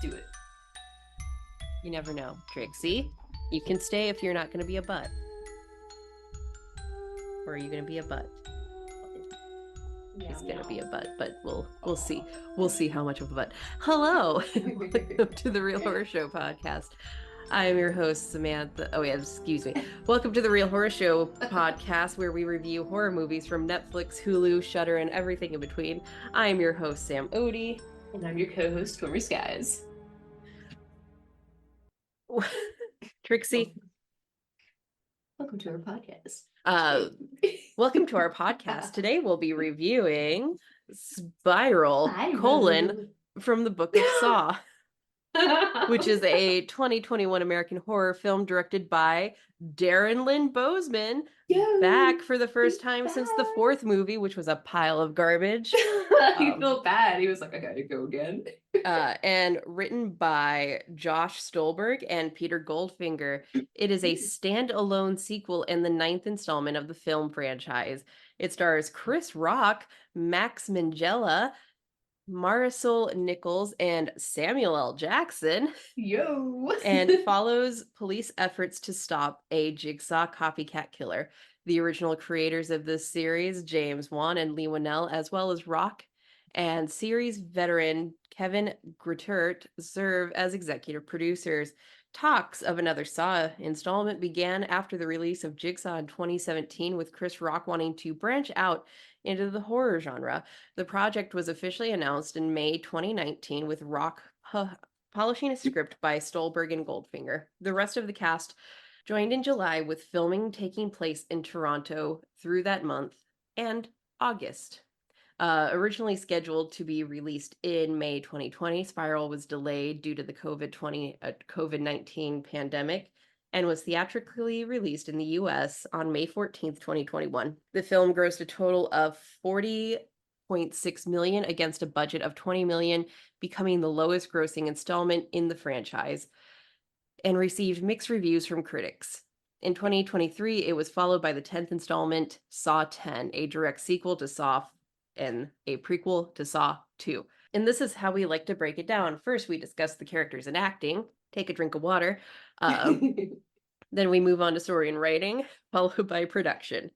Do it. You never know, Trixie. You can stay if you're not going to be a butt. Or are you going to be a butt? He's going to be a butt, but we'll see. We'll see how much of a butt. Hello, welcome to the Real Horror Show podcast. I am your host, Samantha. Oh yeah, excuse me. Welcome to the Real Horror Show podcast, where we review horror movies from Netflix, Hulu, Shudder, and everything in between. I am your host, Sam Odie. And I'm your co-host, Stormy Skies. Trixie. Welcome to our podcast. Welcome to our podcast. Today we'll be reviewing Spiral, from the Book of Saw, which is a 2021 American horror film directed by Darren Lynn Bousmann, back for the first time since the fourth movie, which was a pile of garbage. He felt bad. He was like, I gotta go again. And written by Josh Stolberg and Peter Goldfinger. It is a standalone sequel and the 9th installment of the film franchise. It stars Chris Rock, Max Minghella, Marisol Nichols, and Samuel L. Jackson. And follows police efforts to stop a Jigsaw copycat killer. The original creators of this series, James Wan and Lee Winnell, as well as Rock and series veteran Kevin Greutert, serve as executive producers. Talks of another Saw installment began after the release of Jigsaw in 2017, with Chris Rock wanting to branch out into the horror genre. The project was officially announced in May 2019, with Rock polishing a script by Stolberg and Goldfinger. The rest of the cast joined in July, with filming taking place in Toronto through that month and August. Originally scheduled to be released in May 2020, Spiral was delayed due to the COVID-19 pandemic and was theatrically released in the US on May 14th, 2021. The film grossed a total of $40.6 million against a budget of $20 million, becoming the lowest grossing installment in the franchise, and received mixed reviews from critics. In 2023, it was followed by the 10th installment, Saw 10, a direct sequel to Saw and a prequel to Saw 2. And this is how we like to break it down. First, we discuss the characters and acting, take a drink of water. Then we move on to story and writing, followed by production.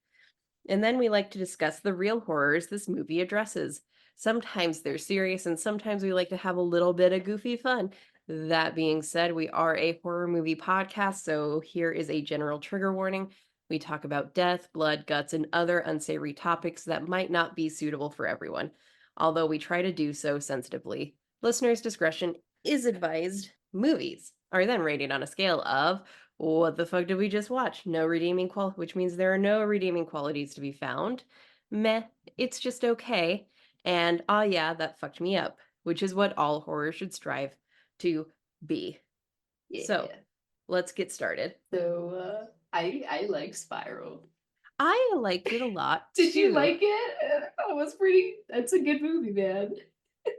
And then we like to discuss the real horrors this movie addresses. Sometimes they're serious, and sometimes we like to have a little bit of goofy fun. That being said, we are a horror movie podcast, so here is a general trigger warning. We talk about death, blood, guts, and other unsavory topics that might not be suitable for everyone, although we try to do so sensitively. Listeners' discretion is advised. Movies are then rated on a scale of, what the fuck did we just watch? No redeeming which means there are no redeeming qualities to be found. Meh, it's just okay. And ah yeah, that fucked me up, which is what all horror should strive to be. Yeah. So, let's get started. So, I like Spiral. I liked it a lot. Did you like it? That's a good movie, man.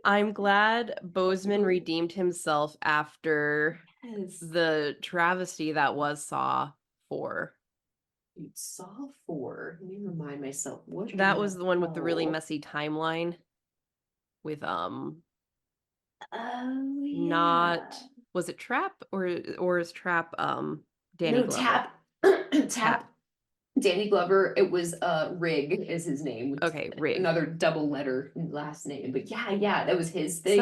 I'm glad Bousmann redeemed himself after the travesty that was Saw 4. Saw 4. Let me remind myself. That was the one with the really messy timeline with not, was it Trap or is Trap Danny Glover? Tap Danny Glover. It was Rig is his name. Okay, Rig. Another double letter last name. But yeah, that was his thing.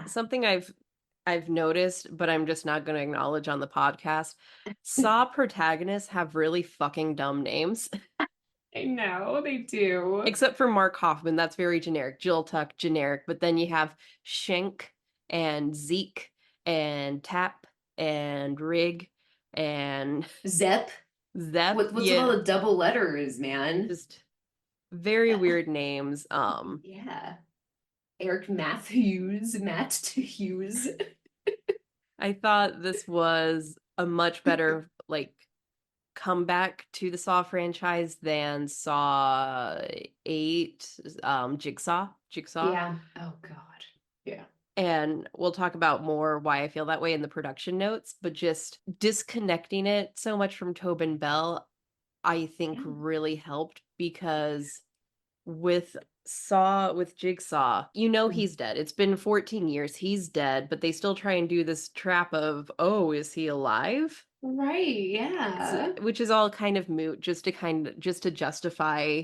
Something I've noticed, but I'm just not going to acknowledge on the podcast. Saw protagonists have really fucking dumb names. I know, they do. Except for Mark Hoffman, that's very generic. Jill Tuck, generic. But then you have Shank and Zeke and Tap and Rig and Zep. What's all the double letters, man? Just very weird names. Yeah. Eric Matthews. I thought this was a much better comeback to the Saw franchise than Saw 8, Jigsaw. Yeah. Oh God. Yeah. And we'll talk about more why I feel that way in the production notes, but just disconnecting it so much from Tobin Bell, I think really helped, because with Saw with Jigsaw, you know Mhm. he's dead. It's been 14 years. He's dead, but they still try and do this trap of, oh, is he alive? Right, yeah. Which is all kind of moot, just to justify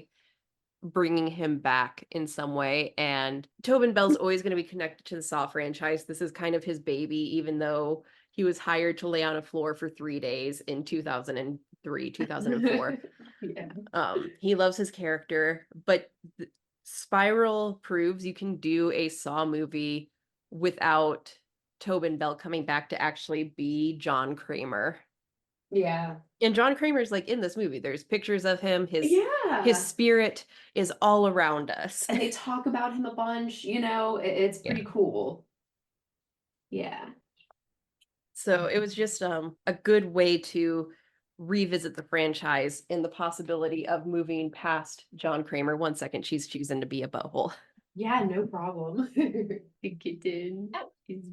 bringing him back in some way. And Tobin Bell's always going to be connected to the Saw franchise. This is kind of his baby, even though he was hired to lay on a floor for 3 days in 2003, 2004. Yeah. He loves his character, but Spiral proves you can do a Saw movie without Tobin Bell coming back to actually be John Kramer. Yeah. And John Kramer's like in this movie. There's pictures of him. His Yeah. spirit is all around us. And they talk about him a bunch, it's Yeah. pretty cool. Yeah. So it was just a good way to revisit the franchise and the possibility of moving past John Kramer. 1 second, she's choosing to be a butthole. Yeah, no problem. The kitten is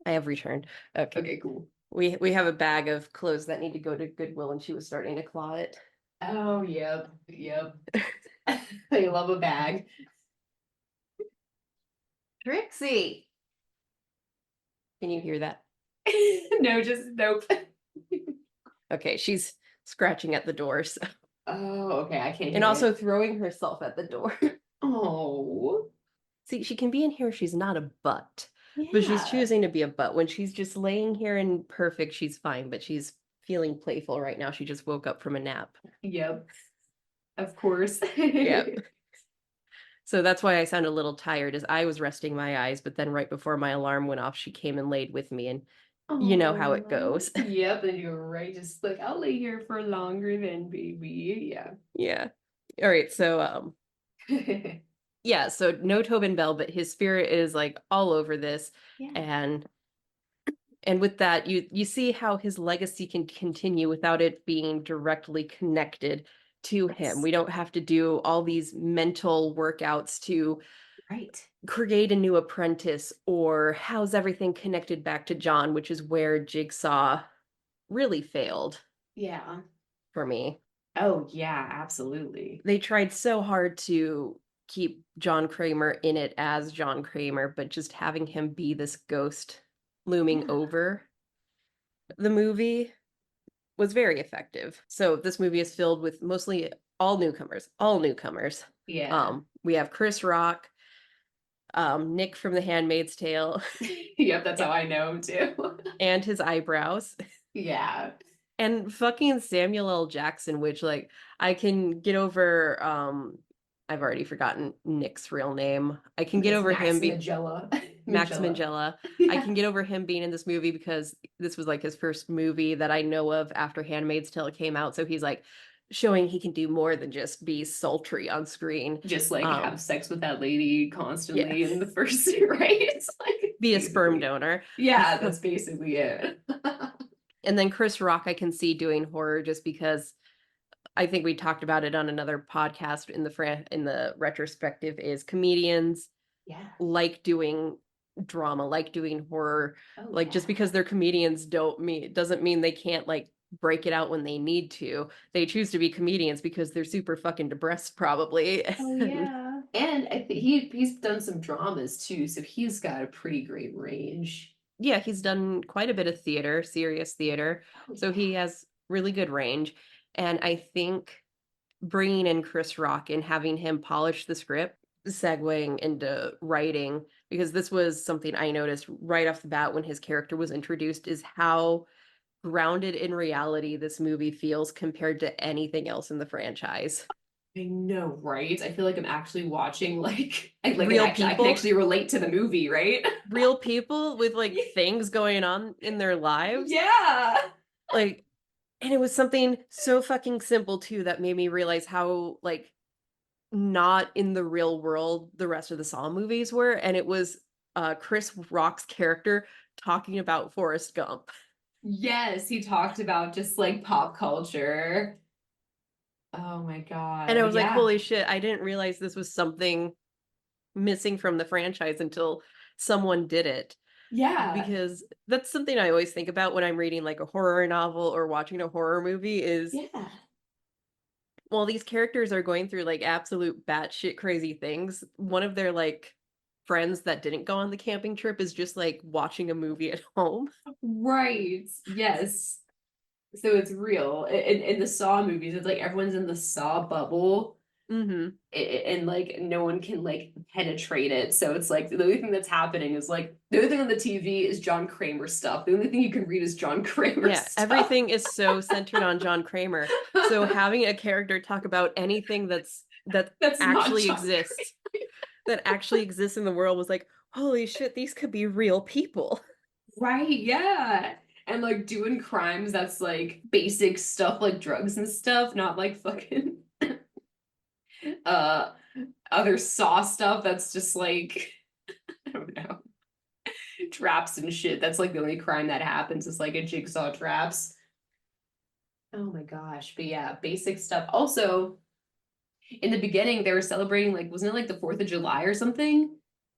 I have returned. Okay. okay, cool. We have a bag of clothes that need to go to Goodwill, and she was starting to claw it. Oh, yep, yep. They love a bag. Trixie, can you hear that? No, just nope. Okay, she's scratching at the door, so. Oh, okay, I can't And hear also it. throwing herself at the door. Oh, See, she can be in here. She's not a butt, but she's yeah. choosing to be a butt. When she's just laying here and perfect, she's fine, but she's feeling playful right now. She just woke up from a nap. Yep, of course. Yeah. So that's why I sound a little tired, as I was resting my eyes, but then right before my alarm went off, she came and laid with me, and you know how it Oh, goes. yep, and you're right. Just like I'll lay here for longer than baby. Yeah. Yeah. All right, so yeah, so no Tobin Bell, but his spirit is like all over this. Yeah. And with that, you see how his legacy can continue without it being directly connected to him. Yes. We don't have to do all these mental workouts to Right. create a new apprentice or how's everything connected back to John, which is where Jigsaw really failed Yeah. for me. Oh, yeah, absolutely. They tried so hard to keep John Kramer in it as John Kramer, but just having him be this ghost looming Yeah. over the movie was very effective. So this movie is filled with mostly all newcomers, all newcomers. Yeah. We have Chris Rock, Nick from The Handmaid's Tale, Yep, that's how I know him too. and his eyebrows, Yeah. and fucking Samuel L. Jackson, which like I can get over. I've already forgotten Nick's real name. I can get It's over Max him being Magella. Max Magella. Minghella. I Yeah. can get over him being in this movie because this was like his first movie that I know of after Handmaid's Tale came out. So he's like showing he can do more than just be sultry on screen. Just like have sex with that lady Yeah, constantly in the first, right? It's like be a sperm basically, donor. yeah, that's basically it. And then Chris Rock, I can see doing horror just because I think we talked about it on another podcast in the retrospective is comedians Yeah. like doing drama, like doing horror. Oh, Like just yeah. because they're comedians doesn't mean they can't like break it out when they need to. They choose to be comedians because they're super fucking depressed probably. Oh, yeah. And I think he's done some dramas too, so he's got a pretty great range. Yeah, he's done quite a bit of theater, serious theater. Oh, So he has really good range. And I think bringing in Chris Rock and having him polish the script, segueing into writing, because this was something I noticed right off the bat when his character was introduced, is how grounded in reality this movie feels compared to anything else in the franchise. I know, right? I feel like I'm actually watching like Real I can people, actually relate to the movie, right? real people with like things going on in their lives. Yeah. Like, and it was something so fucking simple too that made me realize how like not in the real world the rest of the Saw movies were. And it was Chris Rock's character talking about Forrest Gump. Yes, he talked about just like pop culture. Oh my And I God. was like, Yeah. holy shit, I didn't realize this was something missing from the franchise until someone did it. Yeah. Because that's something I always think about when I'm reading like a horror novel or watching a horror movie is Yeah. while these characters are going through like absolute batshit crazy things, one of their like friends that didn't go on the camping trip is just like watching a movie at home. Right. Yes. So it's real. In the Saw movies, it's like everyone's in the Saw bubble, Mm-hmm. and like no one can like penetrate it. So it's like the only thing that's happening is like the only thing on the TV is John Kramer stuff. The only thing you can read is John Kramer Yeah, stuff. everything is so centered on John Kramer. So having a character talk about anything that That's not actually John exists, that actually exists in the world was like, holy shit, these could be real people. Right, yeah. And like doing crimes that's like basic stuff like drugs and stuff, not like fucking uh other Saw stuff that's just like I don't know, traps and shit. That's like the only crime that happens is like a jigsaw traps. Oh my gosh. But yeah, basic stuff. Also, in the beginning they were celebrating like wasn't it like the 4th of July or something?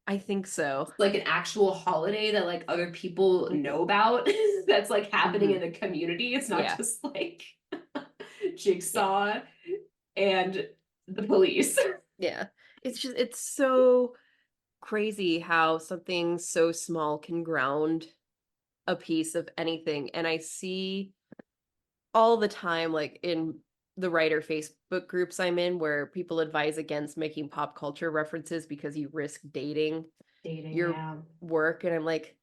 I think so. Like an actual holiday that like other people know about that's like happening Mm-hmm. in the community. It's not Yeah, just like yeah, Jigsaw and the police. yeah. It's just, it's so crazy how something so small can ground a piece of anything. And I see all the time, like in the writer Facebook groups I'm in, where people advise against making pop culture references because you risk dating Dating, your yeah. work. And I'm like,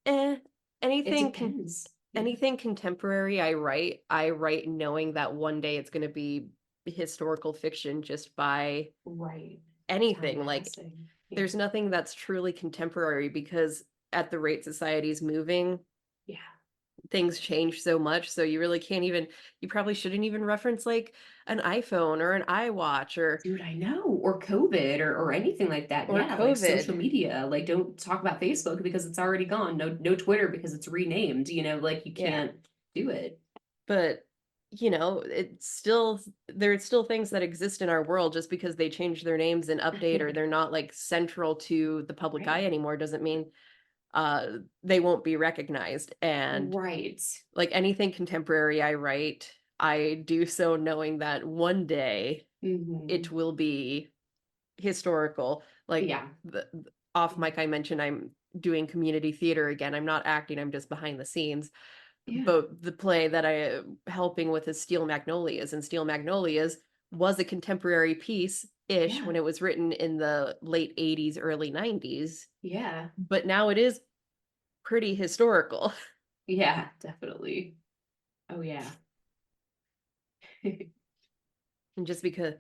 eh, It anything can depends. Yeah. anything contemporary I write knowing that one day it's going to be historical fiction just by Right. Time anything. Like passing. Yeah. there's nothing that's truly contemporary because at the rate society's moving, Yeah. things change so much. So you really can't even, you probably shouldn't even reference like an iPhone or an iWatch Dude, I know. Or COVID or anything like that. or Yeah, like social COVID. media. Like don't talk about Facebook because it's already gone. No Twitter because it's renamed. Like you Yeah. can't do it. But it's still, there's still things that exist in our world. Just because they change their names and update or they're not like central to the public eye Right. anymore doesn't mean they won't be recognized. And Right. like anything contemporary I write, I do so knowing that one day it Hmm. will be historical. Like Yeah. off mic I mentioned I'm doing community theater again. I'm not acting, I'm just behind the scenes. Yeah. But the play that I am helping with is Steel Magnolias, and Steel Magnolias was a contemporary piece ish Yeah. when it was written in the late 80s, early 90s, Yeah. but now it is pretty historical. Yeah, definitely. Oh yeah. And just because,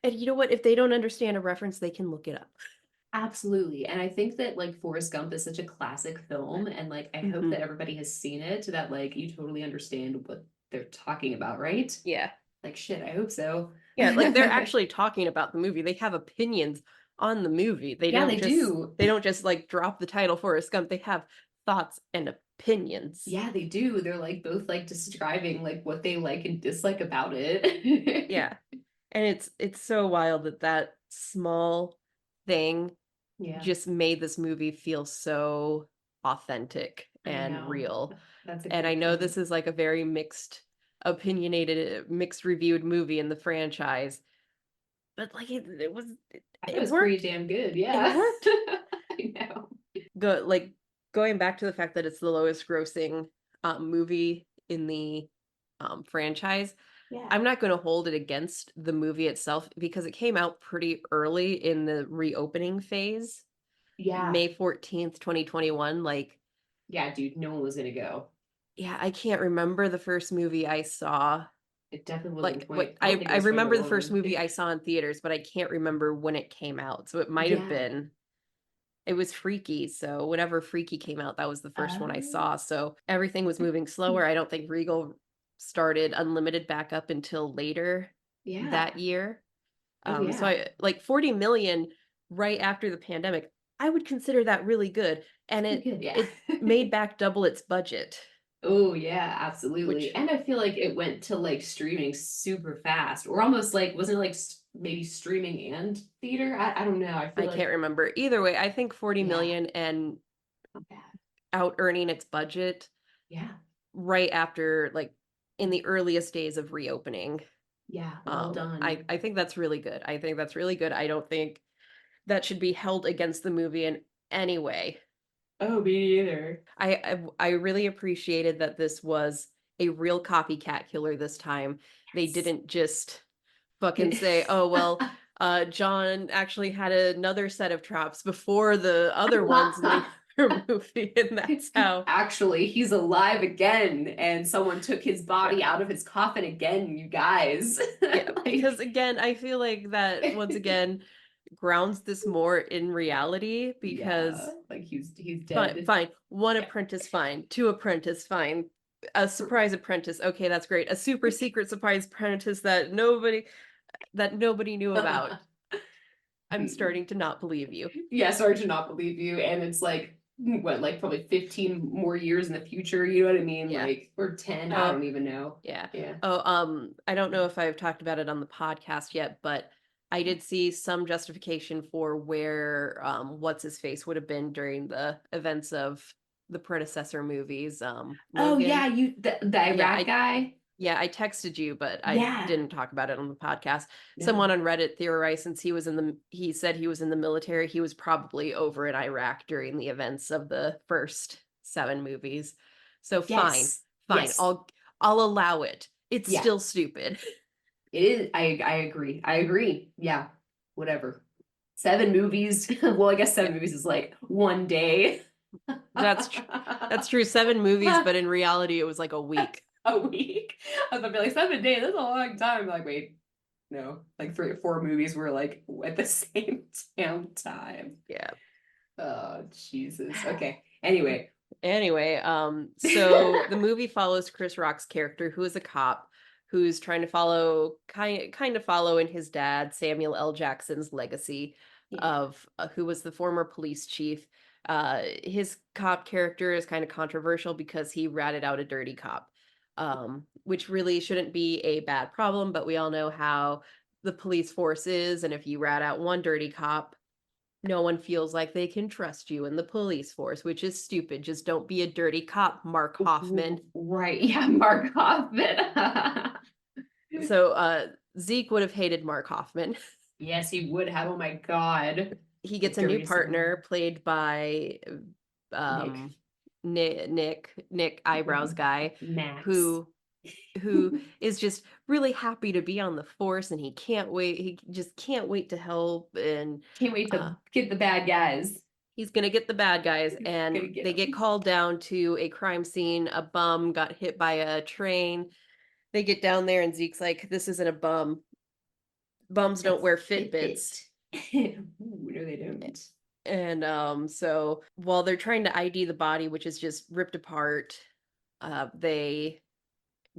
and you know what, if they don't understand a reference they can look it up. Absolutely. And I think that like Forrest Gump is such a classic film and like I hope Hmm. that everybody has seen it so that like you totally understand what they're talking about, right? Yeah. Like shit, I hope so. Yeah, like they're actually talking about the movie. They have opinions on the movie. Yeah, they do. They don't just like drop the title Forrest Gump. They have thoughts and opinions. Yeah, they do. They're like both like describing like what they like and dislike about it. Yeah. And it's so wild that that small thing Yeah, just made this movie feel so authentic I and know. real. That's a And I great know point. this is like a very mixed opinionated, mixed reviewed movie in the franchise, but like I thought it it was pretty worked. damn good. It Yeah. worked. I know. Go like going back to the fact that it's the lowest grossing movie in the franchise. Yeah. I'm not going to hold it against the movie itself because it came out pretty early in the reopening phase, Yeah. May 14th, 2021. Like, Yeah, dude, no one was gonna go. yeah, I can't remember the first movie I saw. It definitely wasn't Like, what 20. I don't think it I was remember the first 21. movie I saw in theaters, but I can't remember when it came out. So it might have Yeah. been, it was Freaky. So whenever Freaky came out, that was the first one I Oh. saw. So everything was moving slower. I don't think Regal started Unlimited back up until later Yeah. that year. Oh So yeah. I like 40 million right after the pandemic. I would consider that really good. And Pretty good, yeah. it made back double its budget, Oh yeah, absolutely. which And I feel like it went to like streaming super fast, or almost like wasn't it like maybe streaming and theater? I don't know. I feel I can't like remember. Either way, I think 40 yeah, million and not bad. out earning its budget Yeah. right after like in the earliest days of reopening. Yeah, well done. I think that's really good. I think that's really good. I don't think that should be held against the movie in any way. Oh, me neither. I really appreciated that this was a real copycat killer this time. They Yes. didn't just fucking say, "Oh, well, John actually had another set of traps before the other ones in the other movie, and that's how." Actually, he's alive again, and someone took his Yeah. body out of his coffin again, you guys. Yeah, Like, because again, I feel like that once again grounds this more in reality yeah, because like he's fine, dead. fine. One Yeah. apprentice, fine. Two apprentice, fine. A surprise apprentice, okay, that's great. A super secret surprise apprentice that nobody knew about. I'm starting to not believe you. Yeah, sorry to not believe you. And it's like what, like probably 15 more years in the future, you know what I mean? Yeah. Like, or 10, I Oh, don't even know. yeah. Yeah. Oh, I don't know if I've talked about it on the podcast yet, but I did see some justification for where what's his face would have been during the events of the predecessor movies. Oh yeah, Logan. the Yeah, Iraq guy. yeah, I texted you, but I Yeah. didn't talk about it on the podcast. Someone No. on Reddit theorized since he said he was in the military, he was probably over in Iraq during the events of the first 7 movies. So fine, Yes. fine. Yes. I'll allow it. It's Yeah. still stupid. It is. I agree. I agree. Yeah. Whatever. 7 movies. Well, I guess Yeah, 7 movies is like one day. that's tr- that's true. 7 movies, but in reality, it was like a week. A week. I was gonna be like 7 days. That's a long time. I'm like, wait, no, like 3 or 4 movies were like at the same damn time. Yeah. Oh, Jesus. Okay. Anyway. Anyway, so the movie follows Chris Rock's character, who is a cop who's trying to kind of follow in his dad, Samuel L. Jackson's legacy Yeah. of who was the former police chief. His cop character is kind of controversial because he ratted out a dirty cop, which really shouldn't be a bad problem, but we all know how the police force is, and if you rat out one dirty cop, no one feels like they can trust you in the police force, which is stupid. Just don't be a dirty cop, Mark Hoffman. Right. Yeah, Mark Hoffman. So Zeke would have hated Mark Hoffman. Yes, he would have. Oh my God. He The gets a new dirtiest of them partner all. played by Nick. um Nick eyebrows guy Max. who who is just really happy to be on the force, and he just can't wait to help, and Can't wait uh to get the bad guys. he's gonna get the bad guys, and Gonna get they get them. called down to a crime scene. A bum got hit by a train. They get down there, and Zeke's like, "This isn't a bum. Bums don't That's wear Fitbit. Fitbits." Ooh, no, they don't. And so while they're trying to ID the body, which is just ripped apart, they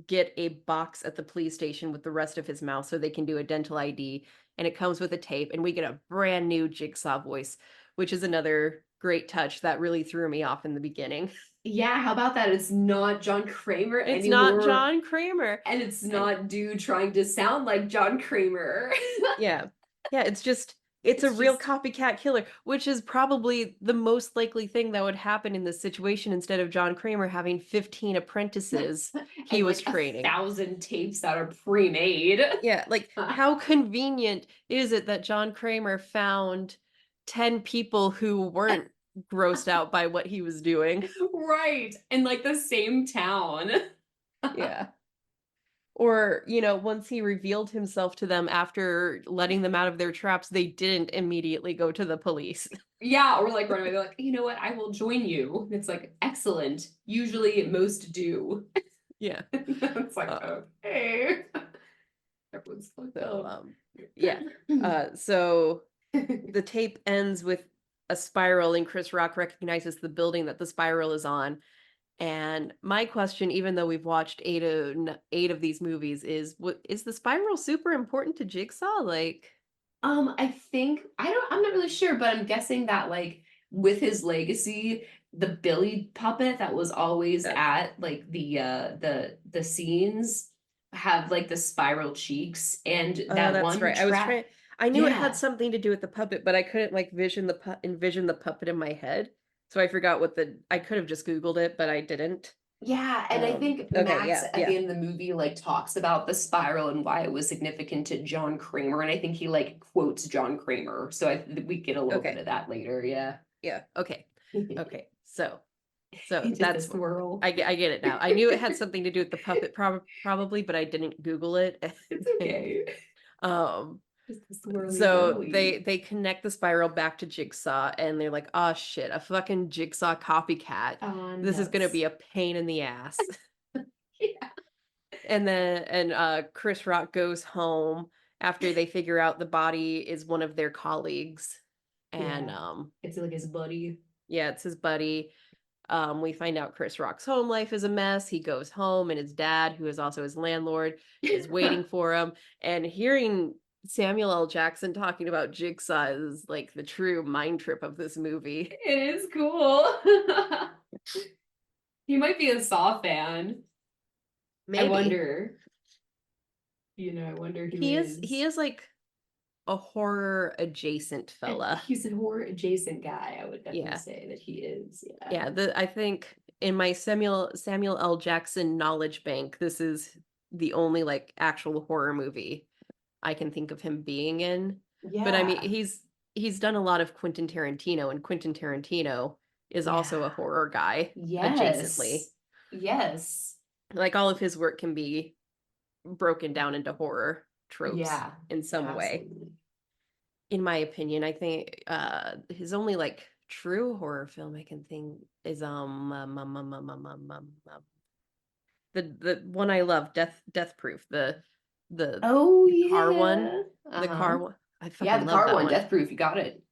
get a box at the police station with the rest of his mouth so they can do a dental ID, and it comes with a tape, and we get a brand new Jigsaw voice, which is another great touch that really threw me off in the beginning. Yeah, how about that? It's not John Kramer It's not anymore. John Kramer. And it's And not dude trying to sound like John Kramer. yeah. Yeah, it's a It's real just copycat killer, which is probably the most likely thing that would happen in this situation instead of John Kramer having 15 apprentices he and was like a training. thousand tapes that are pre-made. Yeah, like how convenient is it that John Kramer found 10 people who weren't grossed out by what he was doing? Right. In like the same town. Yeah. Or, once he revealed himself to them after letting them out of their traps, they didn't immediately go to the police. Yeah, or like run away. They're like, you know what? I will join you. It's like, excellent. Usually most do. Yeah. It's like, Uh, okay. Everyone's fucked so, up. yeah. So the tape ends with a spiral, and Chris Rock recognizes the building that the spiral is on. And my question, even though we've watched 8 of these movies, is what is the spiral super important to Jigsaw? Like, I think I'm not really sure, but I'm guessing that like with his legacy, the Billy puppet that was always that at like the scenes have like the spiral cheeks and that that's one right. I was trap. trying. I knew it had Yeah. something to do with the puppet, but I couldn't like envision the puppet in my head. So I forgot what the. I could have just Googled it, but I didn't. Yeah, and I think Okay, Max yeah, at yeah. the end of the movie like talks about the spiral and why it was significant to John Kramer, and I think he like quotes John Kramer, so we get a little bit Okay. of that later. Yeah, Yeah. Okay. Okay. So he did the that's swirl. I get it now. I knew it had something to do with the puppet probably, but I didn't Google it. It's okay. um Just the swirly so whirly. they connect the spiral back to Jigsaw and they're like, "Oh shit, a fucking Jigsaw copycat. This is going to Nuts. be a pain in the ass." Yeah. And Chris Rock goes home after they figure out the body is one of their colleagues. And Yeah. It's like his buddy. yeah, it's his buddy. We find out Chris Rock's home life is a mess. He goes home, and his dad, who is also his landlord, is waiting for him. And hearing Samuel L. Jackson talking about Jigsaw is like the true mind trip of this movie. It is cool. He might be a Saw fan. I Maybe wonder. I wonder who he is. is like a horror adjacent fella. He's a horror adjacent guy. I would definitely Yeah, say that he is. Yeah. yeah. I think in my Samuel L. Jackson knowledge bank, this is the only like actual horror movie I can think of him being in. But I mean, Yeah. he's done a lot of Quentin Tarantino, and Quentin Tarantino is also a Yeah. horror guy adjacently. Yes. Yes. Like all of his work can be broken down into horror tropes Yeah. in some way. Absolutely. In my opinion, I think his only like true horror film I can think is the one I love, Death Proof, the Oh car one, yeah. the Uh-huh. car one. I Yeah, fucking the love car that one, one. Death Proof. You got it.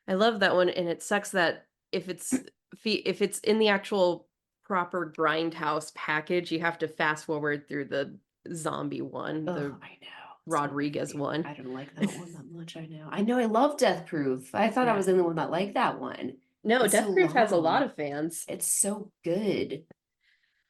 I love that one, and it sucks that if it's in the actual proper grindhouse package, you have to fast forward through the zombie one, Oh, the I know. It's not my Rodriguez favorite. one. I don't like that one that much. I know. I know. I love Death Proof. I thought I Yeah. was the only one that liked that one. No, It's so Death Proof has a lot long. of fans. It's so good.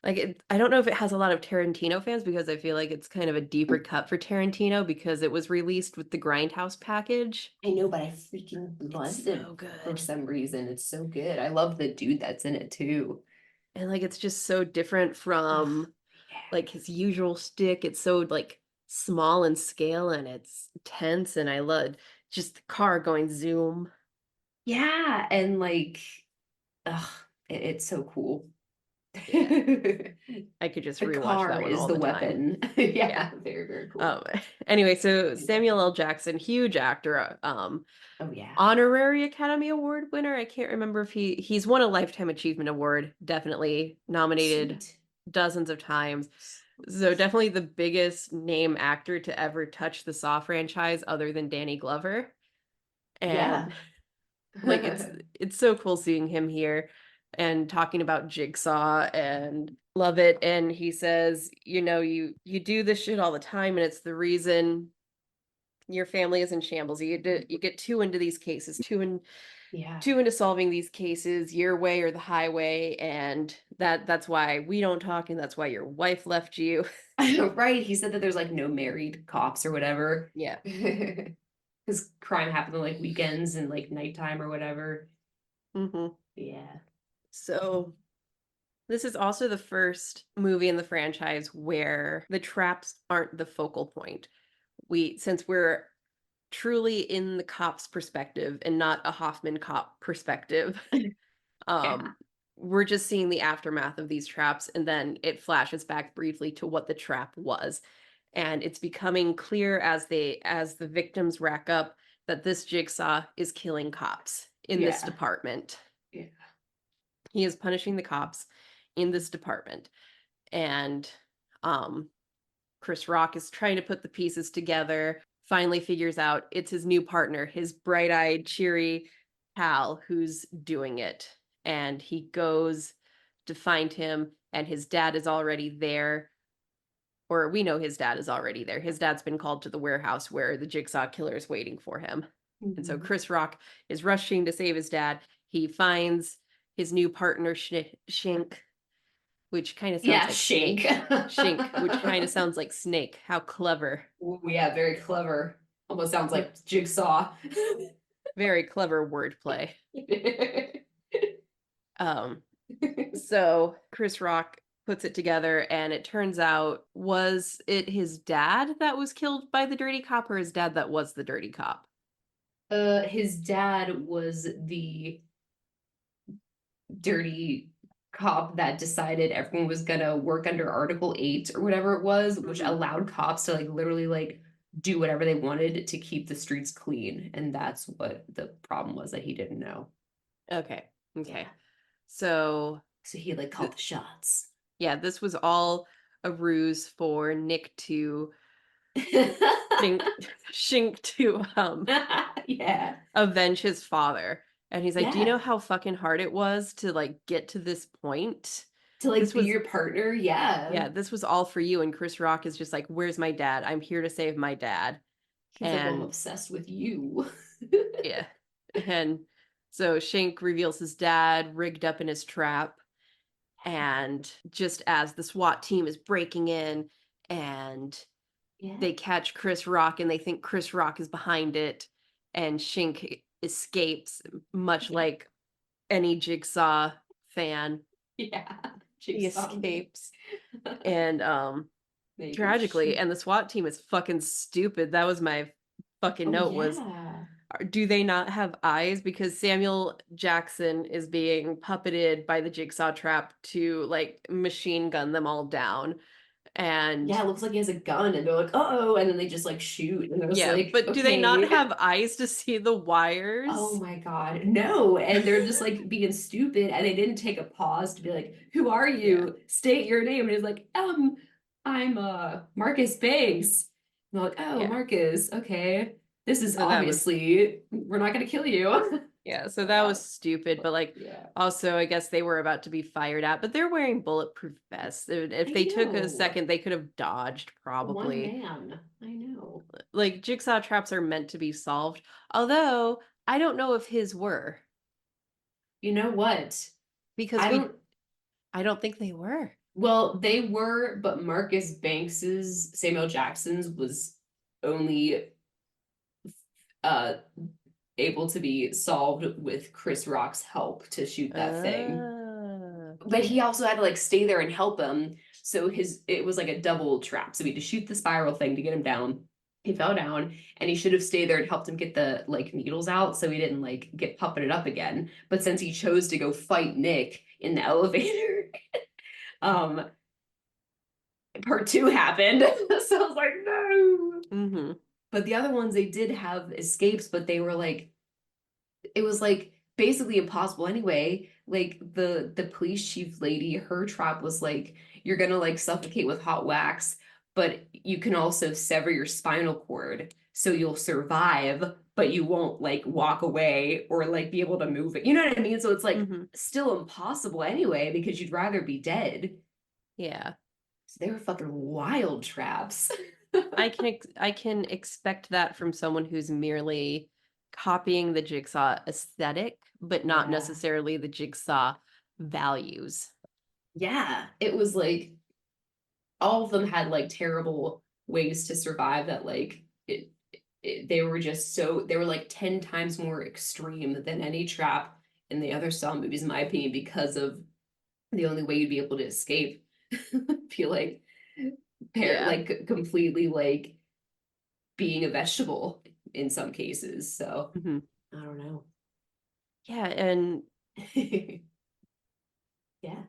Like I don't know if it has a lot of Tarantino fans because I feel like it's kind of a deeper cut for Tarantino because it was released with the Grindhouse package. I know, but I freaking It's loved it so for good. some reason. It's so good. I love the dude that's in it too. And like it's just so different Oh, from yeah. like his usual stick. It's so like small in scale and it's tense and I love just the car going zoom. Yeah, and like, ugh, it's so cool. Yeah. The I could just rewatch car that one is all the the time. weapon. Yeah. Yeah, very, very cool. Um anyway, so Yeah. Samuel L. Jackson, huge actor, Oh yeah. honorary Academy Award winner. I can't remember if he's won a Lifetime Achievement Award, definitely nominated Sweet. dozens of times. So definitely the biggest name actor to ever touch the Saw franchise other than Danny Glover. Yeah. And like it's so cool seeing him here and talking about Jigsaw and love it. And he says, you do this shit all the time and it's the reason your family is in shambles. You get too into these cases, Yeah. too into solving these cases your way or the highway, and that's why we don't talk and that's why your wife left you. Right. He said that there's like no married cops or whatever. Yeah. Because crime happened on like weekends and like nighttime or whatever. Hmm. Yeah. So this is also the first movie in the franchise where the traps aren't the focal point. Since we're truly in the cop's perspective and not a Hoffman cop perspective, Yeah. um, we're just seeing the aftermath of these traps, and then it flashes back briefly to what the trap was. And it's becoming clear as the victims rack up that this Jigsaw is killing cops in this Yeah. department. Yeah. He is punishing the cops in this department. And um Chris Rock is trying to put the pieces together, finally figures out it's his new partner, his bright-eyed, cheery pal who's doing it. And he goes to find him, and his dad is already there. Or we know his dad is already there. His dad's been called to the warehouse where the Jigsaw killer is waiting for him. And so Mhm. Chris Rock is rushing to save his dad. He finds his new partner, Shink, which kind of sounds Yeah, like Shank. snake. Shink, which kind of sounds like snake. How clever. Ooh, yeah, very clever. Almost sounds like Jigsaw. Very clever wordplay. Um, so Chris Rock puts it together, and it turns out, was it his dad that was killed by the dirty cop, or his dad that was the dirty cop? His dad was the dirty cop that decided everyone was gonna work under Article 8 or whatever it was, which Mhm. allowed cops to like literally like do whatever they wanted to keep the streets clean. And that's what the problem was that he didn't know. Okay. Yeah. Okay. So, So he like called th- the shots. yeah, this was all a ruse for Nick to shink, shink to Yeah. avenge his father. And he's like, "Do you Yeah. know how fucking hard it was to like get to this point? To like This be was your partner. Yeah. Yeah, this was all for you." And Chris Rock is just like, "Where's my dad? I'm here to save my dad." He's like, well, I'm And obsessed with you. yeah. And so Shank reveals his dad rigged up in his trap. And just as the SWAT team is breaking in and Yeah. they catch Chris Rock and they think Chris Rock is behind it, and Shink escapes, much Yeah. like any Jigsaw fan. Yeah. He Jigsaw man. escapes. And Making tragically, shoot. and the SWAT team is fucking stupid. That was my fucking Oh note was, yeah. do they not have eyes? Because Samuel Jackson is being puppeted by the Jigsaw trap to like machine gun them all down. And Yeah, it looks like he has a gun and they're like, uh-oh, and then they just like shoot and they're just yeah, like, but do they not okay. have eyes to see the Oh wires? my God. No. And they're just like being stupid and they didn't take a pause to be like, who are Yeah. you? State your name. And he's like, I'm Marcus Banks. And they're like, oh, Yeah. Marcus, okay. This is So that was obviously we're not gonna kill you. Yeah, so Oh that was God. stupid, but like Yeah. also I guess they were about to be fired at, but they're wearing bulletproof vests. If I they took a know. second, they could have dodged One probably. man. I know. Like jigsaw traps are meant to be solved, although I don't know if his were, You know what? because I we don't I don't think they were. Well, they were, but Marcus Banks's Samuel Jackson's was only uh able to be solved with Chris Rock's help to shoot that thing. But he Okay. also had to like stay there and help him. So it was like a double trap. So he had to shoot the spiral thing to get him down. He fell down and he should have stayed there and helped him get the like needles out so he didn't like get puppeted up again. But since he chose to go fight Nick in the elevator, um part two happened. So I was like, no. Mm-hmm. But the other ones they did have escapes, but they were like it was like basically impossible anyway. Like the police chief lady, her trap was like you're gonna like suffocate with hot wax, but you can also sever your spinal cord so you'll survive, but you won't like walk away or like be able to move it. You know what I mean? So it's like Mm-hmm. still impossible anyway because you'd rather be dead. Yeah. So they were fucking wild traps. I can expect that from someone who's merely copying the jigsaw aesthetic, but not Yeah. necessarily the jigsaw values. Yeah. It was like all of them had like terrible ways to survive that like they were just so they were like 10 times more extreme than any trap in the other Saw movies, in my opinion, because of the only way you'd be able to escape. Feel like Yeah. like completely like being a vegetable in some cases. So Hmm. I don't know. Yeah, and Yeah.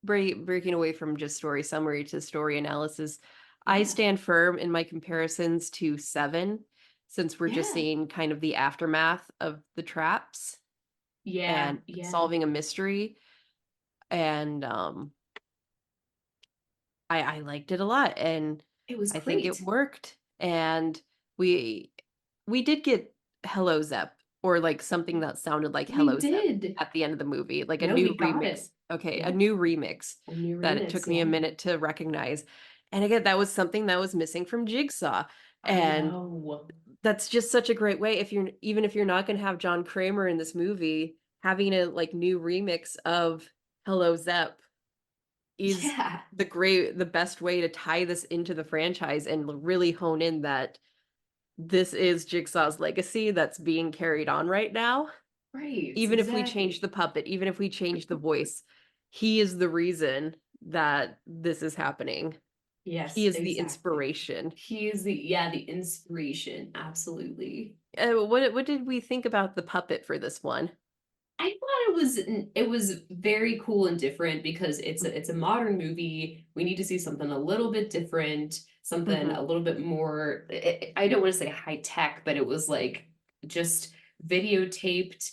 breaking away from just story summary to story analysis, I Yeah. stand firm in my comparisons to Seven, since we're just Yeah. seeing kind of the aftermath of the traps Yeah. and Yeah. solving a mystery. And I liked it a lot, and It was I think it great. worked. And we we did get Hello Zep, or like something that sounded like We Hello Zep did. at the end of the movie, like a No, new we got remix. it. Okay, a Yeah. new remix A new that it remix. took me a Yeah. minute to recognize. And again, that was something that was missing from Jigsaw. I And know. that's just such a great way, if you're even if you're not going to have John Kramer in this movie, having a like new remix of Hello Zep is Yeah. the best way to tie this into the franchise and really hone in that this is Jigsaw's legacy that's being carried on right now. Right. Even if we change Exactly. the puppet, even if we change the voice, he is the reason that this is happening. He Yes, is the exactly. inspiration. He is the inspiration. Absolutely. What did we think about the puppet for this one? I thought it was very cool and different because it's a modern movie. We need to see something a little bit different, something Hmm. a little bit more. I don't want to say high tech, but it was like just videotaped.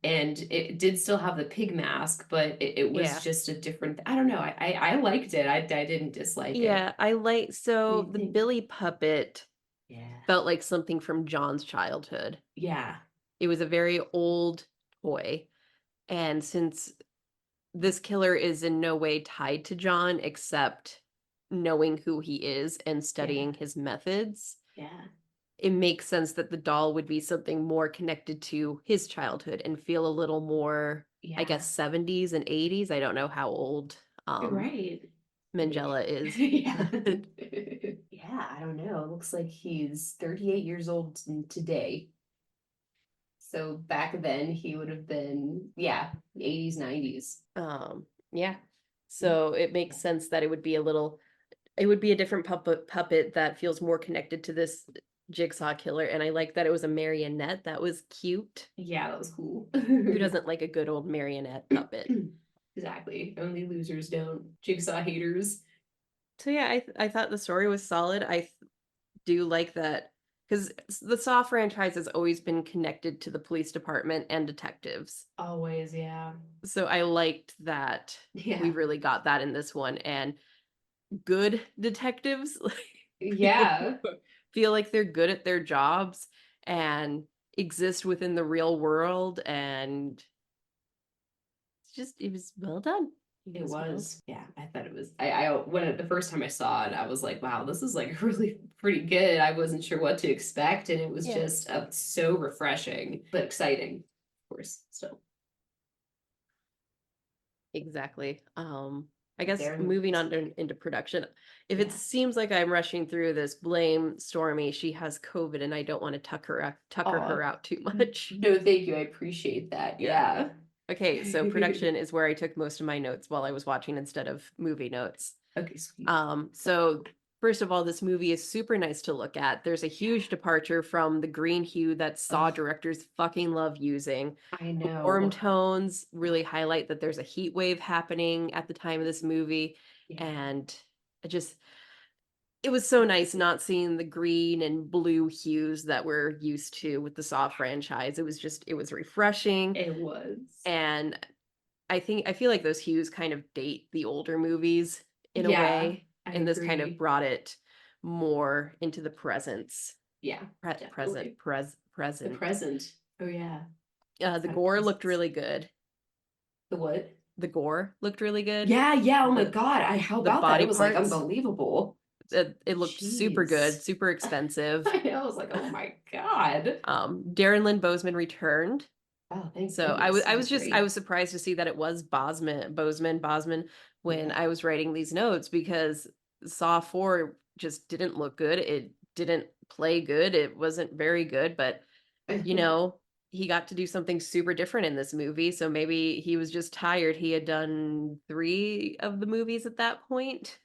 And it did still have the pig mask, but it was Yeah. just a different. I don't know. I liked it. I didn't dislike it. Yeah, I like What do so you the think? Billy puppet Yeah. felt like something from John's childhood. Yeah. It was a very old toy, and since this killer is in no way tied to John except knowing who he is and Yeah. studying his methods, Yeah. it makes sense that the doll would be something more connected to his childhood and feel a little more, I Yeah. guess, 70s and 80s. I don't know how old You're right. Mangella is. Yeah. Yeah, I don't know. It looks like he's 38 years old today. So back then he would have been, yeah, 80s, 90s. Yeah. So it makes Yeah. sense that it would be a different puppet that feels more connected to this Jigsaw killer. And I like that it was a marionette. That was cute. Yeah, that was cool. Who doesn't like a good old marionette puppet? Exactly. Only losers don't. Jigsaw haters. So yeah, I thought the story was solid. Do like that because the Saw franchise has always been connected to the police department and detectives. Always, yeah. So I liked that we Yeah. really got that in this one, and good detectives feel Yeah. feel like they're good at their jobs and exist within the real world, and it was well done. It It was well was, yeah, I thought it was. When the first time I saw it, I was like, wow, this is like really pretty good. I wasn't sure what to expect, and it was Yeah, just so refreshing, but exciting, of course, still. exactly. I guess Darren, moving on into production. If it yeah. seems like I'm rushing through this, blame Stormy. She has COVID, and I don't want to tucker Oh, her out too much. no, thank you. I appreciate that. Yeah. Yeah. Okay, so production is where I took most of my notes while I was watching instead of movie notes. Okay, sweet. So first of all, this movie is super nice to look at. There's a huge departure from the green hue that Saw Oh, directors fucking love using. I The warm know. tones really highlight that there's a heat wave happening at the time of this movie, Yeah. and it just it was so nice not seeing the green and blue hues that we're used to with the Saw franchise. It was refreshing, It was. and I feel like those hues kind of date the older movies in a Yeah, way, I and this kind of agree. brought it more into the presence. Yeah, definitely. The Present. present. Oh yeah. The Kind of gore looked presence. really good. The what? The gore looked really good. Yeah, yeah. Oh my The God. How the about that? body It was like parts, unbelievable. it looked super good, Jeez. super expensive. I know. I was like, oh my God. Darren Lynn Bousmann returned. Oh, thank So goodness. He was I great. was surprised to see that it was Bosman when Yeah. I was writing these notes because Saw 4 just didn't look good. It didn't play good. It wasn't very good, but you know, he got to do something super different in this movie. So maybe he was just tired. He had done 3 of the movies at that point.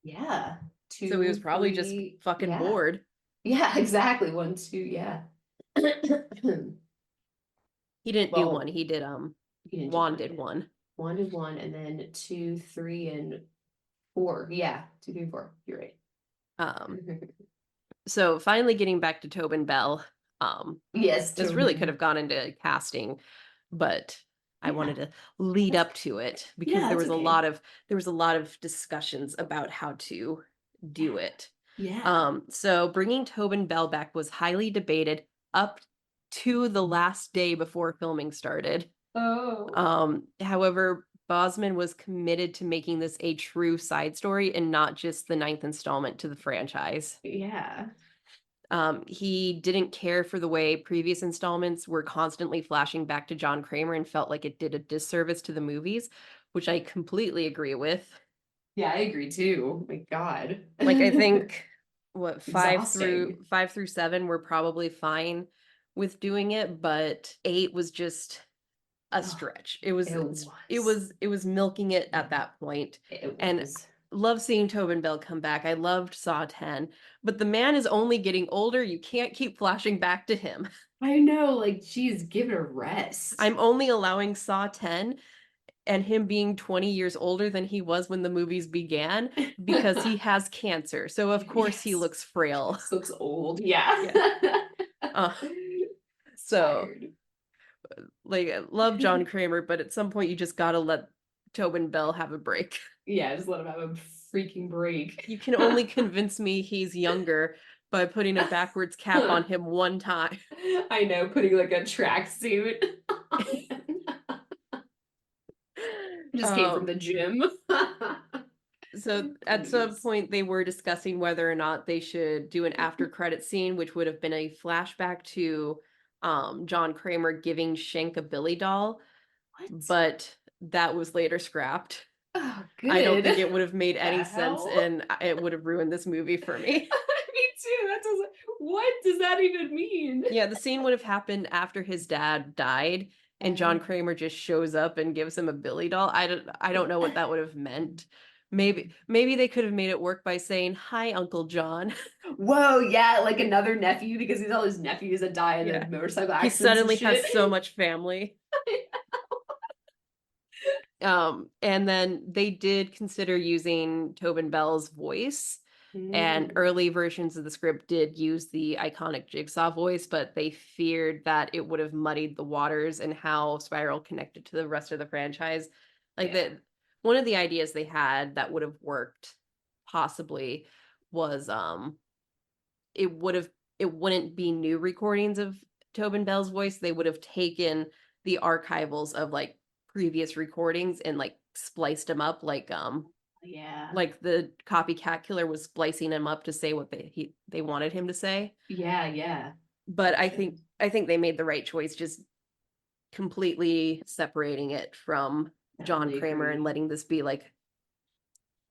Yeah. So he was Two, probably just three. fucking Yeah. bored. Yeah, exactly. One, two. Yeah. He didn't do one. Well, He did you didn't do Juan one. did one. One did one, and then two, three, and four. Yeah. Two, three, four. You're right. Um so finally getting back to Tobin Bell. Yes, This really Tobin could Bell. have gone into casting, but I Yeah. wanted to lead That's up to it because yeah, that's okay. there was a lot of discussions about how to do it. Yeah. So bringing Tobin Bell back was highly debated up to the last day before filming started. Oh. However, Bosman was committed to making this a true side story and not just the ninth installment to the franchise. Yeah. He didn't care for the way previous installments were constantly flashing back to John Kramer and felt like it did a disservice to the movies, which I completely agree with. Yeah, I agree too. Oh my God. Like I think what Exhausting. 5 through 7 were probably fine with doing it, but 8 was just a Oh, stretch. It was it it was. was it was milking it at that point. It And was. love seeing Tobin Bell come back. I loved Saw 10, but the man is only getting older. You can't keep flashing back to him. I know, like, geez, give it a rest. I'm only allowing Saw 10 and him being 20 years older than he was when the movies began because he has cancer. So of course he Yes. looks frail. This looks old. Yeah. Yeah. Uh, so Tired. like I love John Kramer, but at some point you just gotta let Tobin Bell have a break. Yeah, just let him have a freaking break. You can only convince me he's younger by putting a backwards cap on him one time. I know, putting like a tracksuit on. Just came from Um, the gym. so at some Please. point they were discussing whether or not they should do an after credit scene, which would have been a flashback to John Kramer giving Shank a Billy doll, What? but that was later scrapped. Oh, I don't good. think it would have made The any sense hell? and it would have ruined this movie for me. Me too. That doesn't. What does that even mean? Yeah, the scene would have happened after his dad died and John Kramer just shows up and gives him a Billy doll. I don't know what that would have meant. Maybe they could have made it work by saying, "Hi, Uncle John." Whoa, yeah, like another nephew because he's all his nephews that die in Yeah. the motorcycle He accidents and suddenly shit. has so much family. And then they did consider using Tobin Bell's voice, and Mm, early versions of the script did use the iconic Jigsaw voice, but they feared that it would have muddied the waters and how Spiral connected to the rest of the franchise. Like yeah. that, one of the ideas they had that would have worked possibly was it would have it wouldn't be new recordings of Tobin Bell's voice. They would have taken the archivals of like previous recordings and like spliced them up Yeah. like the copycat killer was splicing him up to say what they wanted him to say. Yeah, yeah. But I Gotcha. think I think they made the right choice just completely separating it from John Definitely Kramer and agree. letting this be like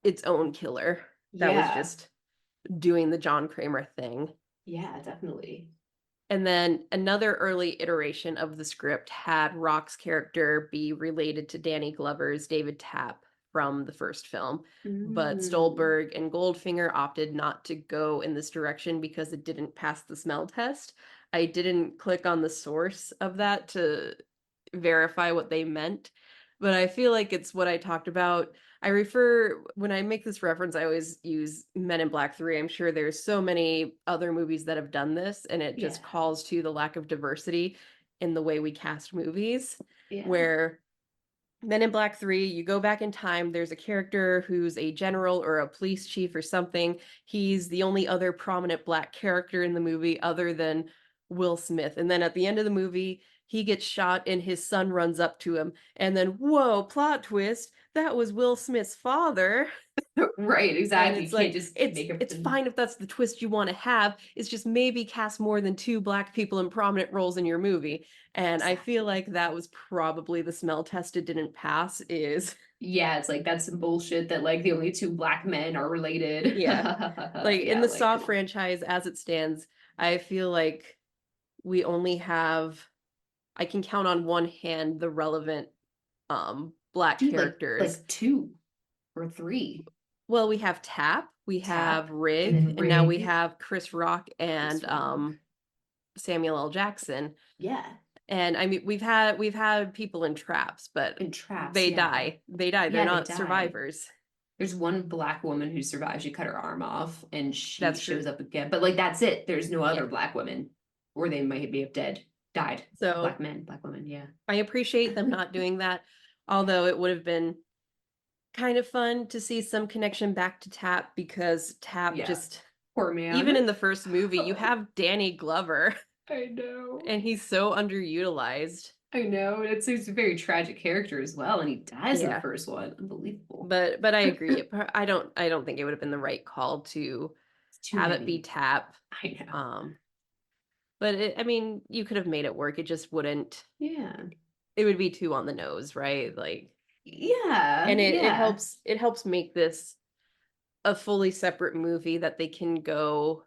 its own killer that was Yeah. just doing the John Kramer thing. Yeah, definitely. And then another early iteration of the script had Rock's character be related to Danny Glover's David Tapp from the first film. But Mm. Stolberg and Goldfinger opted not to go in this direction because it didn't pass the smell test. I didn't click on the source of that to verify what they meant, but I feel like it's what I talked about. I refer when I make this reference, I always use Men in Black 3. I'm sure there's so many other movies that have done this, and it Yeah. just calls to the lack of diversity in the way we cast movies. Yeah. Where Men in Black 3, you go back in time, there's a character who's a general or a police chief or something. He's the only other prominent black character in the movie other than Will Smith. And then at the end of the movie, he gets shot and his son runs up to him. And then, whoa, plot twist, that was Will Smith's father. Right, And exactly. You it's can't like just make up it's fine if that's the twist you want to have. It's just maybe cast more than two black people in prominent roles in your movie. And I feel exactly. like that was probably the smell test it didn't pass is Yeah, it's like that's some bullshit that like the only two black men are related. yeah. Like in Yeah, the like Saw come on. franchise as it stands, I feel like we only have I can count on one hand the relevant black Dude, characters. like two or three. Well, we have Tap, we have Tap and Rig, then and now we Rig, have Chris Rock Chris and Rock. Samuel L. Jackson. Yeah. And I mean we've had people in traps, but And traps, they yeah. die. They die. They're Yeah, they not die. survivors. There's one black woman who survived. She cut her arm off and she That's true. shows up again. But like that's it. There's no Yeah. other black women. Or they might be dead. Died. So Black men, black women, yeah. I appreciate them not doing that, although it would have been kind of fun to see some connection back to Tap because Tap Yeah. just Poor man. even in the first movie, you have Danny Glover I know. and he's so underutilized. I know. It's a very tragic character as well, and he dies in the Yeah. first one. Unbelievable. But I agree. I don't think it would have been the right call to It's too have it be many. Tap. I know. But I mean, you could have made it work. It just wouldn't. Yeah. It would be too on the nose, right? Like, Yeah. and it Yeah. helps make this a fully separate movie that they can go.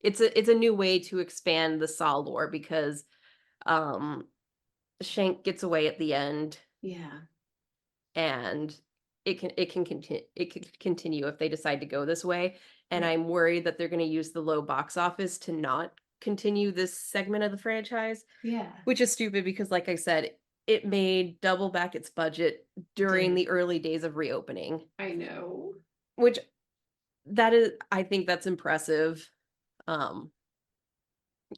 It's a new way to expand the Saw lore because um Shank gets away at the end, Yeah. and it can continue if they decide to go this way. And Yeah. I'm worried that they're going to use the low box office to not continue this segment of the franchise, Yeah. which is stupid because, like I said, it made double back its budget during Did. the early days of reopening, I know. which I think that's impressive. Um,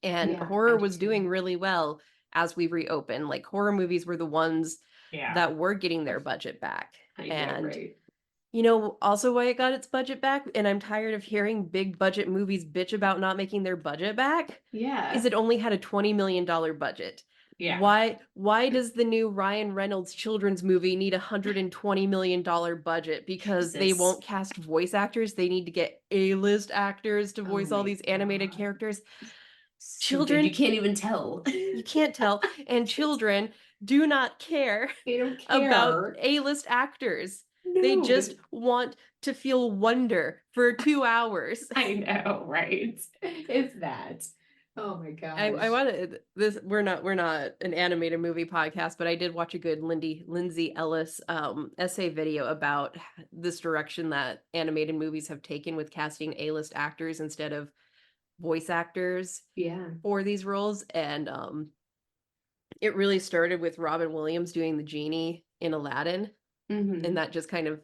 and Yeah, I horror do was doing too. really well as we reopened. Like, horror movies were the ones Yeah. that were getting their budget back. I know, And right? also why it got its budget back, and I'm tired of hearing big budget movies bitch about not making their budget back, is Yeah. it only had a $20 million budget. Yeah. Why does the new Ryan Reynolds children's movie need a $120 million budget? Because they Jesus. won't cast voice actors. They need to get A-list actors to Oh voice all my these animated God. characters. Stupid. You Children, can't even tell. you can't tell, and children do not care They don't about care. A-list actors. They No, but just want to feel wonder for 2 hours. I know, right? It's that. Oh my I gosh. wanted this. We're not an animated movie podcast, but I did watch a good Lindsay Ellis essay video about this direction that animated movies have taken with casting A-list actors instead of voice actors Yeah. for these roles. And it really started with Robin Williams doing the genie in Aladdin, and Mm-hmm. that just kind of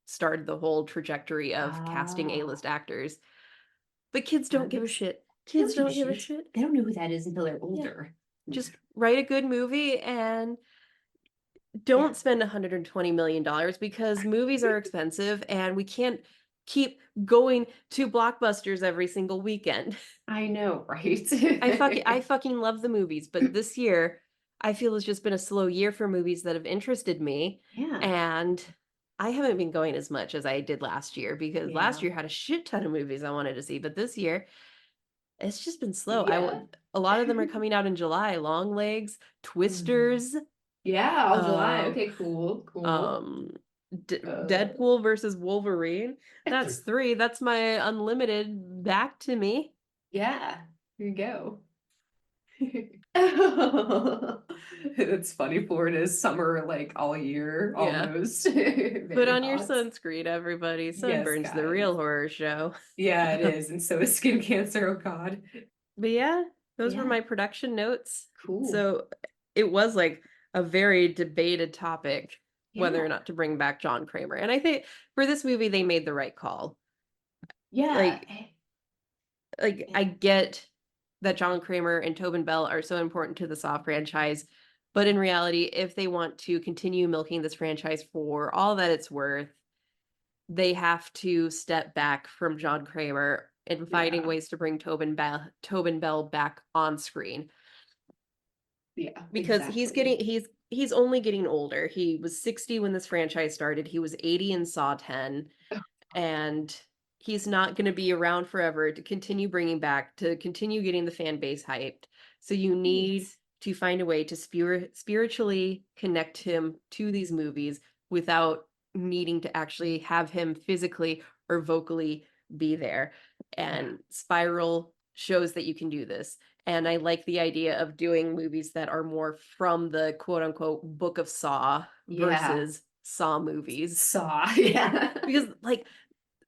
started the whole trajectory of casting Ah, A-list actors. But kids don't that give a makes shit. they Kids don't give a don't give a shit. shit. They don't know who that is until they're Yeah. older. Just write a good movie and Yeah. don't spend $120 million because movies are expensive and we can't keep going to blockbusters every single weekend. I know, right? I fucking love the movies, but this year I feel it's just been a slow year for movies that have interested me, Yeah. and I haven't been going as much as I did last year because last Yeah. year had a shit ton of movies I wanted to see, but this year it's just been slow. Yeah. A lot of them are coming out in July. Long Legs, Mhm. Twisters, Yeah, all July. um, Okay, cool, cool. um, Uh, Deadpool versus Wolverine. That's 3. That's my unlimited back to me. yeah, here you go. It's funny. Florida is summer like all year Yeah. almost. Put Very on your hot. sunscreen, everybody. Yes, Sunburn's the guys. real horror show. Yeah, it is. And so is skin cancer. Oh God. But yeah, those were Yeah, my production notes. cool. So it was like a very debated topic whether or Yeah. not to bring back John Kramer. And I think for this movie they made the right call. Yeah. Like I get that John Kramer and Tobin Bell are so important to the Saw franchise, but in reality, if they want to continue milking this franchise for all that it's worth, they have to step back from John Kramer and finding Yeah. ways to bring Tobin Bell back on screen, Yeah, because exactly. he's only getting older. He was 60 when this franchise started. He was 80 in Saw 10, and he's not going to be around forever to continue bringing back, to continue getting the fan base hyped. So you need Right. to find a way to spiritually connect him to these movies without needing to actually have him physically or vocally be there. Yeah. And Spiral shows that you can do this. And I like the idea of doing movies that are more from the quote unquote book of Saw Yeah. versus Saw movies. Saw. Yeah. Because like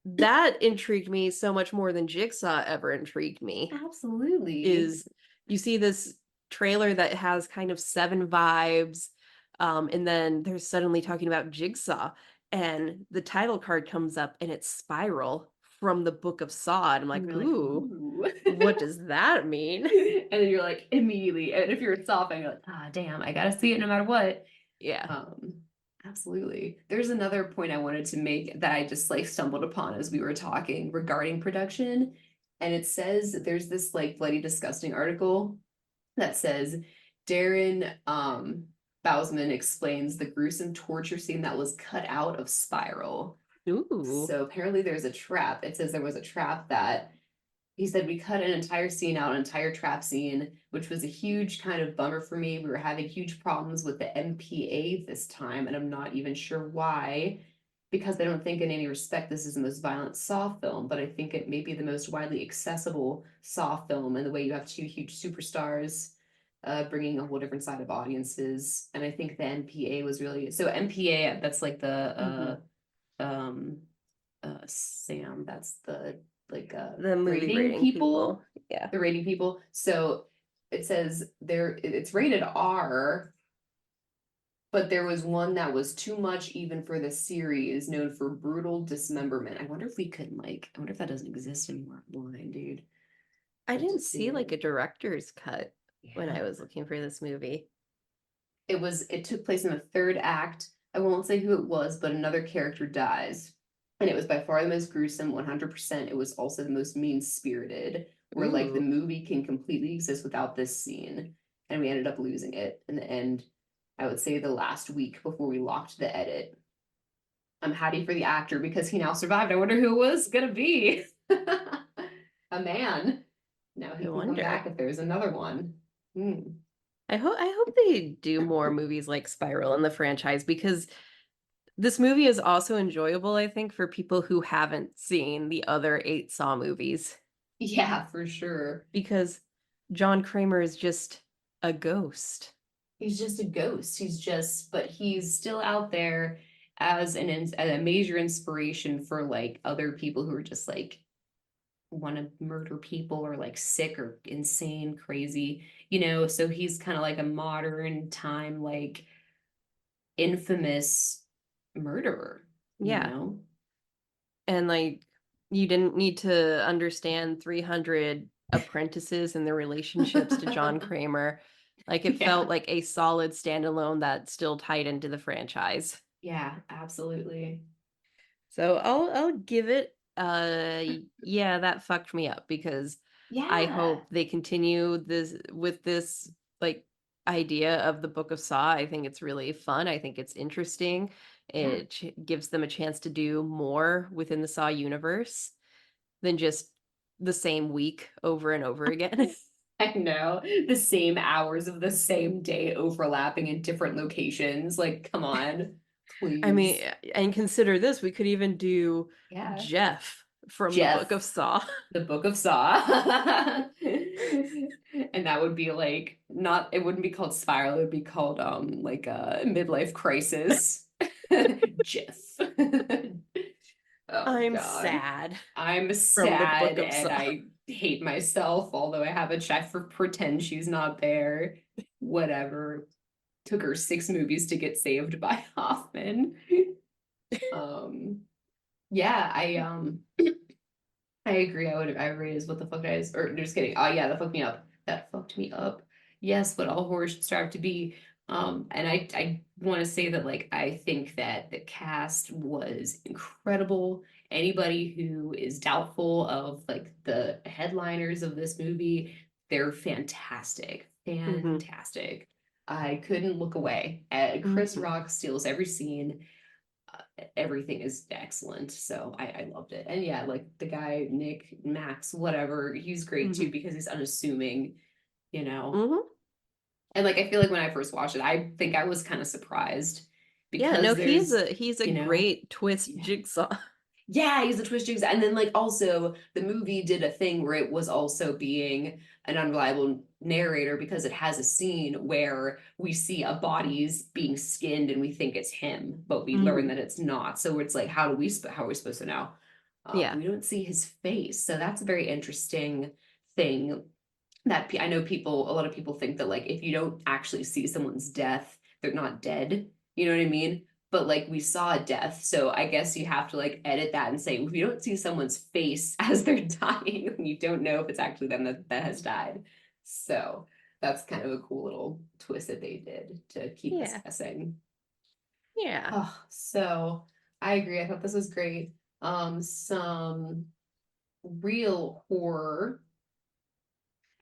that intrigued me so much more than Jigsaw ever intrigued me. Absolutely. Is you see this trailer that has kind of Seven vibes, and then they're suddenly talking about Jigsaw, and the title card comes up and it's Spiral from the Book of Saw, and I'm And like, you're like, ooh, ooh. what does that mean? And then you're like immediately, and if you're a Saw fan, you're like, ah, damn, I gotta see it no matter what. Yeah. Um, Absolutely. There's another point I wanted to make that I just like stumbled upon as we were talking regarding production. And it says that there's this like bloody disgusting article that says Darren Bousmann explains the gruesome torture scene that was cut out of Spiral. Ooh. So apparently there's a trap. It says there was a trap that he said we cut an entire scene out, an entire trap scene, which was a huge kind of bummer for me. We were having huge problems with the MPA this time, and I'm not even sure why, because I don't think in any respect this is the most violent Saw film, but I think it may be the most widely accessible Saw film in the way you have two huge superstars bringing a whole different side of audiences. And I think the MPA was really, so MPA, that's like the um Sam, that's the like The movie rating rating people, people. Yeah. the rating people. So it says it's rated R, but there was one that was too much even for the series, known for brutal dismemberment. I wonder if we could like, I wonder if that doesn't exist anymore online, dude. I Have to didn't see see like a it. director's cut when Yeah. I was looking for this movie. It took place in the third act. I won't say who it was, but another character dies. And it was by far the most gruesome, 100%. It was also the most mean-spirited, where like the Ooh. movie can completely exist without this scene. And we ended up losing it in the end. I would say the last week before we locked the edit. I'm happy for the actor because he now survived. I wonder who it was gonna be. A man. Now he I can come wonder. back if there's another one. Hmm. I hope they do more movies like Spiral in the franchise because this movie is also enjoyable, I think, for people who haven't seen the other 8 Saw movies Yeah, for sure. because John Kramer is just a ghost. He's just a ghost. But he's still out there as as a major inspiration for like other people who are just like want to murder people or like sick or insane, crazy, So he's kind of like a modern time, like infamous murderer, you Yeah. know? And like you didn't need to understand 300 apprentices and their relationships to John Kramer. Like it felt Yeah, like a solid standalone that still tied into the franchise. yeah, absolutely. So I'll give it yeah, that fucked me up because I Yeah, hope they continue this with this like idea of the Book of Saw. I think it's really fun. I think it's interesting. yeah. It gives them a chance to do more within the Saw universe than just the same week over and over again. I know. The same hours of the same day overlapping in different locations. Like, come on, I mean, please. and consider this, we could even do Yeah. Jeff from the Book Jeff, of Saw. the Book of Saw. And that would be like not it wouldn't be called Spiral, it would be called like a midlife crisis. Jeff. Oh I'm God. sad I'm from the Book sad of and Saw. I hate myself, although I have a check for pretend she's not there. Whatever. Took her 6 movies to get saved by Hoffman. Um, yeah, I agree. I raised what the fuck I or just kidding. Oh yeah, that fucked me up. That fucked me up. Yes, what all horror should strive to be. And I want to say that like I think that the cast was incredible. Anybody who is doubtful of like the headliners of this movie, they're fantastic. Hmm. Fantastic. I couldn't look away. Chris Hmm. Rock steals every scene. Everything is excellent. So I loved it. And yeah, like the guy, Nick, Max, whatever, he's great too Hmm. because he's unassuming, you know. Hmm. And like I feel like when I first watched it, I think I was kind of surprised Yeah, no, because there's, he's a you know, great twist yeah. Jigsaw. Yeah, he's a twist jigs. And then like also the movie did a thing where it was also being an unreliable narrator because it has a scene where we see a body's being skinned and we think it's him, but we learn Hmm. that it's not. So it's like, how are we supposed to know? Yeah. We don't see his face. So that's a very interesting thing that I know a lot of people think that like if you don't actually see someone's death, they're not dead. You know what I mean? But like we saw a death, so I guess you have to like edit that and say if you don't see someone's face as they're dying, you don't know if it's actually them that has died. So that's kind of a cool little twist that they did to keep us Yeah. guessing. Yeah. Oh, so I agree. I thought this was great. Some real horror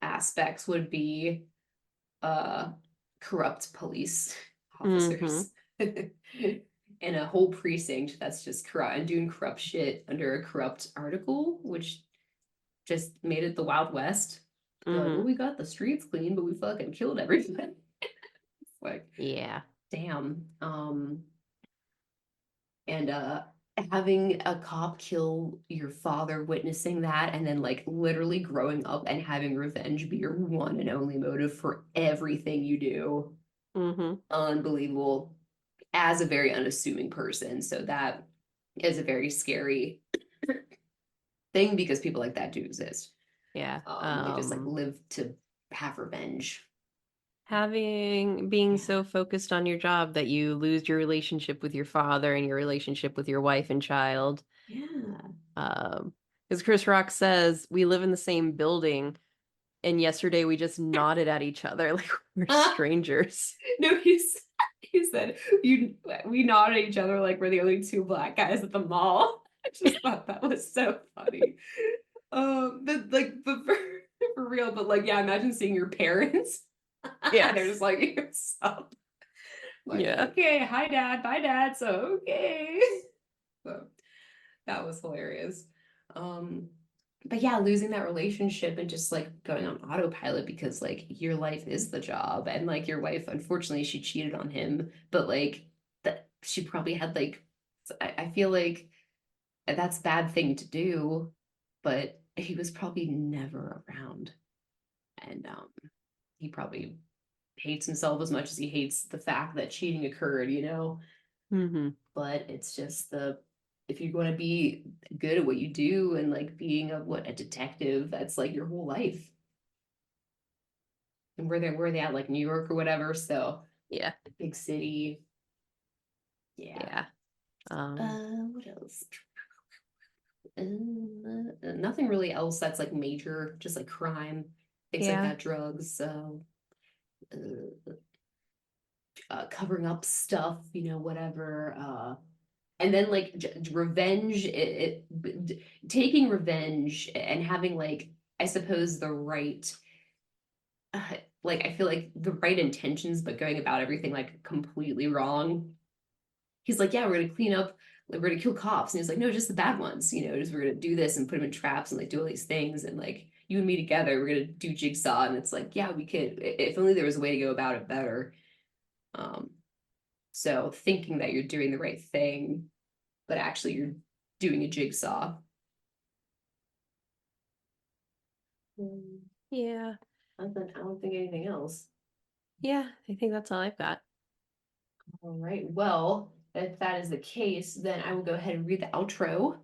aspects would be uh corrupt police Hmm. officers in a whole precinct that's just corrupt and doing corrupt shit under a corrupt article, which just made it the Wild West. They're like, well, Hmm. we got the streets clean, but we fucking killed everybody. Like, Yeah. damn. And having a cop kill your father, witnessing that, and then like literally growing up and having revenge be your one and only motive for everything you do. Mm-hmm. Unbelievable. As a very unassuming person. So that is a very scary thing because people like that do exist. Yeah. They just like live to have revenge. Being Yeah. so focused on your job that you lose your relationship with your father and your relationship with your wife and child. Yeah. Because Chris Rock says we live in the same building, and yesterday we just nodded at each other like we're strangers. No, he said we nodded at each other like we're the only two black guys at the mall. I just thought that was so funny. But for real, but like, yeah, imagine seeing your parents. Yeah. They're just like, sup? Like, Yeah. okay, hi dad, bye dad. So okay. So that was hilarious. Um, but yeah, losing that relationship and just like going on autopilot because like your life is the job, and like your wife, unfortunately, she cheated on him, but like that she probably had like I feel like that's a bad thing to do, but he was probably never around, and he probably hates himself as much as he hates the fact that cheating occurred, you know. Mm-hmm. But it's just the if you're going to be good at what you do and like being a detective, that's like your whole life. And where they at, like New York or whatever, so Yeah. big city. Yeah. Yeah. Um, What else? Nothing really else that's like major, just like crime, things like yeah. that, drugs, covering up stuff, you know, whatever. And then like revenge, taking revenge and having like, I suppose the right, uh, like I feel like the right intentions, but going about everything like completely wrong. He's like, yeah, we're gonna clean up, like we're gonna kill cops, and he's like, no, just the bad ones, you know, just we're gonna do this and put them in traps and like do all these things, and like you and me together, we're gonna do Jigsaw, and it's like, yeah, we could, if only there was a way to go about it better. Um, so thinking that you're doing the right thing, but actually you're doing a Jigsaw. Yeah. I don't think anything else. Yeah. I think that's all I've got. All right. Well, if that is the case, then I will go ahead and read the outro.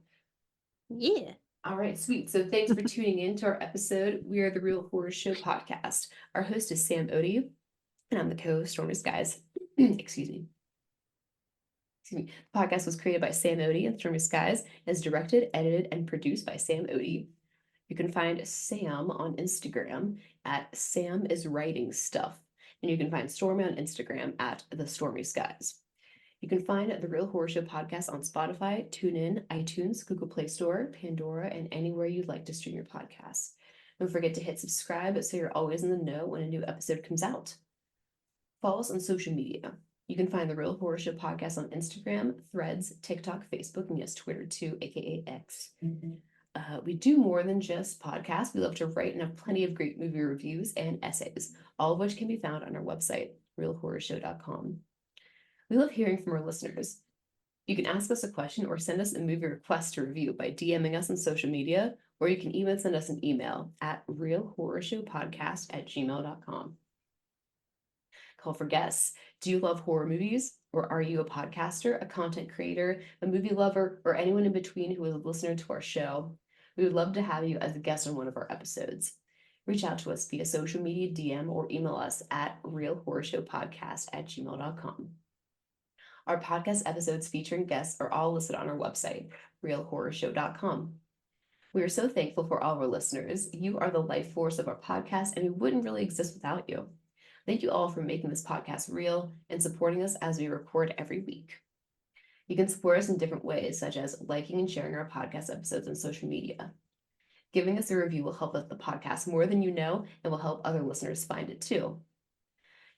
Yeah. All right, sweet. So thanks for tuning in to our episode. We are the Real Horror Show podcast. Our host is Sam Odie, and I'm the co-host, Stormy Skies. Excuse me. Excuse me. The podcast was created by Sam Odie and Stormy Skies, and is directed, edited, and produced by Sam Odie. You can find Sam on Instagram at Sam is Writing Stuff. And you can find Stormy on Instagram at The Stormy Skies. You can find the Real Horror Show podcast on Spotify, TuneIn, iTunes, Google Play Store, Pandora, and anywhere you'd like to stream your podcasts. Don't forget to hit subscribe so you're always in the know when a new episode comes out. Follow us on social media. You can find the Real Horror Show podcast on Instagram, Threads, TikTok, Facebook, and yes, Twitter too, aka X. We do more than just podcasts. We love to write and have plenty of great movie reviews and essays, all of which can be found on our website, realhorrorshow.com. We love hearing from our listeners. You can ask us a question or send us a movie request to review by DMing us on social media, or you can even send us an email at realhorrorshowpodcast@gmail.com. Call for guests. Do you love horror movies? Or are you a podcaster, a content creator, a movie lover, or anyone in between who is a listener to our show? We would love to have you as a guest on one of our episodes. Reach out to us via social media DM or email us at realhorrorshowpodcast@gmail.com. Our podcast episodes featuring guests are all listed on our website, realhorrorshow.com. We are so thankful for all of our listeners. You are the life force of our podcast, and we wouldn't really exist without you. Thank you all for making this podcast real and supporting us as we record every week. You can support us in different ways, such as liking and sharing our podcast episodes on social media. Giving us a review will help us the podcast more than you know and will help other listeners find it too.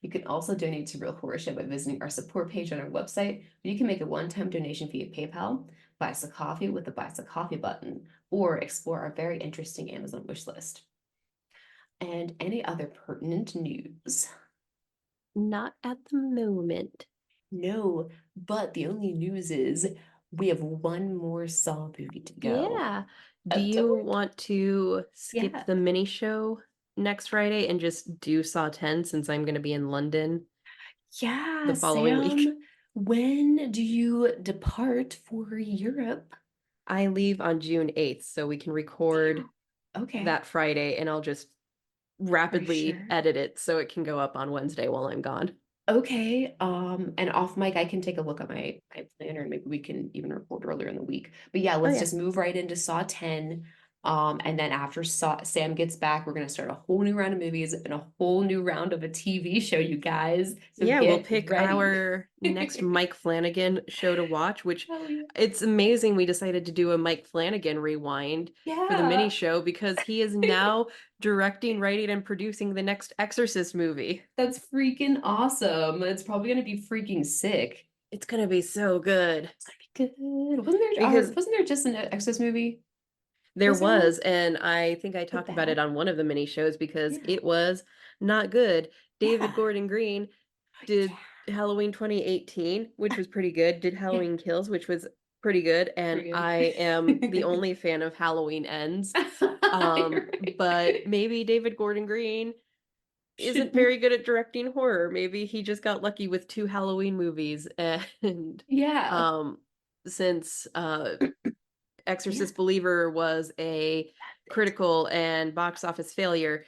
You can also donate to Real Horror Show by visiting our support page on our website, where you can make a one-time donation via PayPal, buy us a coffee with the Buy Us a Coffee button, or explore our very interesting Amazon wish list. And any other pertinent news? Not at the moment. No, but the only news is we have one more Saw movie to go. Yeah. Do That's you so want to skip yeah. the mini show next Friday and just do Saw 10 since I'm going to be in London Yeah, the following week? Sam, when do you depart for Europe? I leave on June 8th, so we can record Damn. Okay, that Friday and I'll just for rapidly sure. edit it so it can go up on Wednesday while I'm gone. Okay, and off mic, I can take a look at my planner and maybe we can even record earlier in the week. But yeah, Oh let's yeah. just move right into Saw 10. And then after Sam gets back, we're gonna start a whole new round of movies and a whole new round of a TV show, you guys. So Yeah, we'll get pick ready. our next Mike Flanagan show to watch, which Hell yeah. it's amazing we decided to do a Mike Flanagan rewind for the mini Yeah. show because he is now directing, writing, and producing the next Exorcist movie. That's freaking awesome. It's probably gonna be freaking sick. It's gonna be so good It's gonna be good. because Wasn't there just an Exorcist movie? there Was there one? was, and I think I Like talked about it that? on one of the mini shows because Yeah. it was not good. David Yeah. Gordon Green did Halloween 2018, which was pretty good, did Yeah. Halloween Kills, which was pretty good, and Pretty I am the good. only fan of Halloween Ends. You're But right. maybe David Gordon Green isn't Should very good at directing horror. Maybe he just got lucky with two Halloween movies and yeah. um since Yeah. Exorcist Believer was a That's it. critical and box office failure,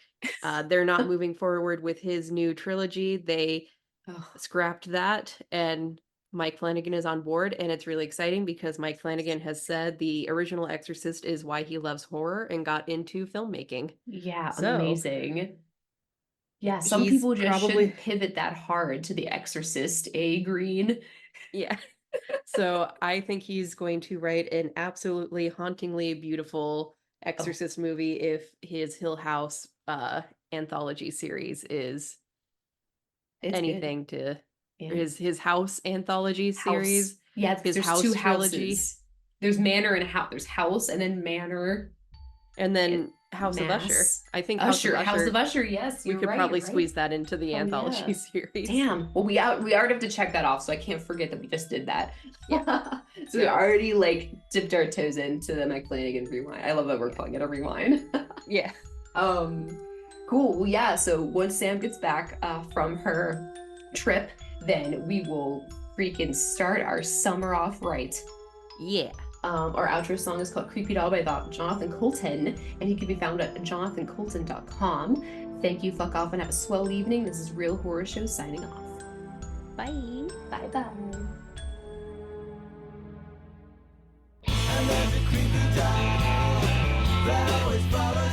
they're not moving forward with his new trilogy. They Oh, scrapped that and Mike Flanagan is on board and it's really exciting because Mike Flanagan has said the original Exorcist is why he loves horror and got into filmmaking. yeah, So, amazing. Yeah, some he's people just probably shouldn't pivot that hard to The Exorcist, A Green. yeah. So, I think he's going to write an absolutely hauntingly beautiful Oh, Exorcist movie if his Hill House anthology series is it's good. anything to Yeah. his house anthology House. series, Yeah, because his there's two house trilogy, houses. There's manor and house. There's house and then manor and and then House of Usher. mass. I think House of Usher, House of Usher, Usher. Yes, we you're could right. You're probably right. squeeze that into the Hell anthology yeah. series. Damn. Well, we already have to check that off, so I can't forget that we just did that. Yeah. So we So, already like dipped our toes into the Mike Flanagan rewind. I love that we're yeah. calling it a rewind. Yeah. Um, cool. Well, yeah. So once Sam gets back from her trip, then we will freaking start our summer off right. Yeah. Our outro song is called Creepy Doll by Jonathan Colton, and he can be found at jonathancolton.com. Thank you, fuck off, and have a swell evening. This is Real Horror Show signing off. Bye. Bye bye. And there's a creepy doll that always follows